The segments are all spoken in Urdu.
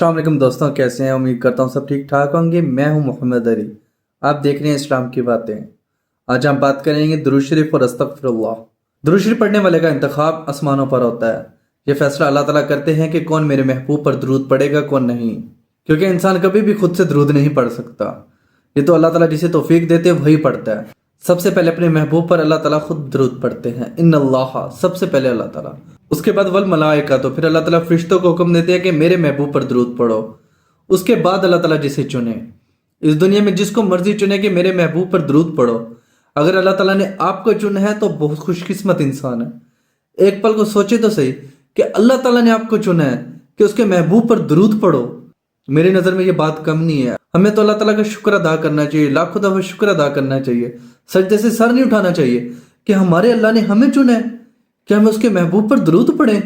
السلام علیکم دوستوں، کیسے ہیں؟ امید کرتا ہوں سب ٹھیک ٹھاک ہوں گے۔ میں ہوں محمد علی، آپ دیکھ رہے ہیں اسلام کی باتیں۔ آج ہم بات کریں گے درود شریف اور استغفر اللہ۔ درود شریف پڑھنے والے کا انتخاب آسمانوں پر ہوتا ہے۔ یہ فیصلہ اللہ تعالیٰ کرتے ہیں کہ کون میرے محبوب پر درود پڑھے گا، کون نہیں، کیونکہ انسان کبھی بھی خود سے درود نہیں پڑھ سکتا۔ یہ تو اللہ تعالیٰ جسے توفیق دیتے وہی پڑھتا ہے۔ سب سے پہلے اپنے محبوب پر اللہ تعالیٰ خود درود پڑھتے ہیں، ان اللہ، سب سے پہلے اللہ تعالیٰ، اس کے بعد والملائکہ، تو پھر اللہ تعالیٰ فرشتوں کو حکم دیتے ہیں کہ میرے محبوب پر درود پڑھو۔ اس کے بعد اللہ تعالیٰ جسے چنے، اس دنیا میں جس کو مرضی چنے کہ میرے محبوب پر درود پڑھو۔ اگر اللہ تعالیٰ نے آپ کو چنا ہے تو بہت خوش قسمت انسان ہے۔ ایک پل کو سوچے تو صحیح کہ اللہ تعالیٰ نے آپ کو چنا ہے کہ اس کے محبوب پر درود پڑھو۔ میری نظر میں یہ بات کم نہیں ہے۔ ہمیں تو اللہ تعالیٰ کا شکر ادا کرنا چاہیے، لاکھوں دفعہ شکر ادا کرنا چاہیے، سجدے سے سر نہیں اٹھانا چاہیے کہ ہمارے اللہ نے ہمیں چنا ہے کہ ہم اس کے محبوب پر درود پڑھیں،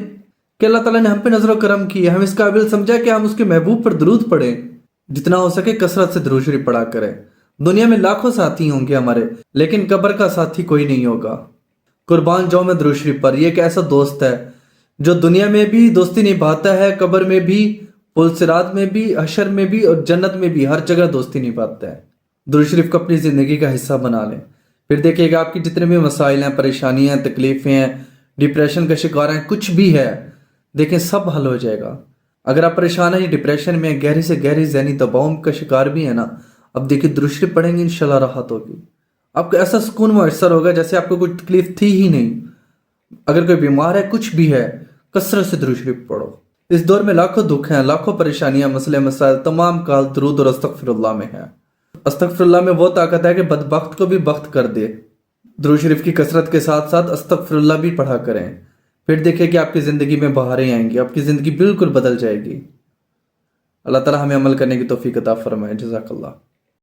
کہ اللہ تعالیٰ نے ہم پہ نظر و کرم کی ہے، ہم اس قابل سمجھا کہ ہم اس کے محبوب پر درود پڑھیں۔ جتنا ہو سکے کثرت سے درود شریف پڑھا کریں۔ دنیا میں لاکھوں ساتھی ہوں گے ہمارے، لیکن قبر کا ساتھی کوئی نہیں ہوگا۔ قربان جاؤں میں درود شریف پر۔ یہ ایک ایسا دوست ہے جو دنیا میں بھی دوستی نبھاتا ہے، قبر میں بھی، پل صراط میں بھی، حشر میں بھی اور جنت میں بھی، ہر جگہ دوستی نبھاتا ہے۔ درود شریف کو اپنی زندگی کا حصہ بنا لیں، پھر دیکھیے گا آپ کی جتنے بھی مسائل ہیں، پریشانیاں ہیں، تکلیفیں ہیں، ڈپریشن کا شکار ہیں، کچھ بھی ہے، دیکھیں سب حل ہو جائے گا۔ اگر آپ پریشان ہیں یا ڈپریشن میں گہری سے گہری ذہنی دباؤ کا شکار بھی ہے نا، اب دیکھیے درود شریف پڑھیں گے انشاءاللہ راحت ہوگی۔ آپ کو ایسا سکون میسر ہوگا جیسے آپ کو کوئی تکلیف تھی ہی نہیں۔ اگر کوئی بیمار ہے، کچھ بھی ہے، کثرت سے درود شریف پڑھو۔ اس دور میں لاکھوں دکھ ہیں، لاکھوں پریشانیاں، مسئلے مسائل، تمام کال درود اور استغفر اللہ میں ہے۔ استغفر اللہ میں وہ طاقت ہے کہ بدبخت کو بھی بخت کر دے۔ درود شریف کی کثرت کے ساتھ ساتھ استغفر اللہ بھی پڑھا کریں، پھر دیکھیں کہ آپ کی زندگی میں بہاریں آئیں گی، آپ کی زندگی بالکل بدل جائے گی۔ اللہ تعالیٰ ہمیں عمل کرنے کی توفیق عطا فرمائے۔ جزاک اللہ۔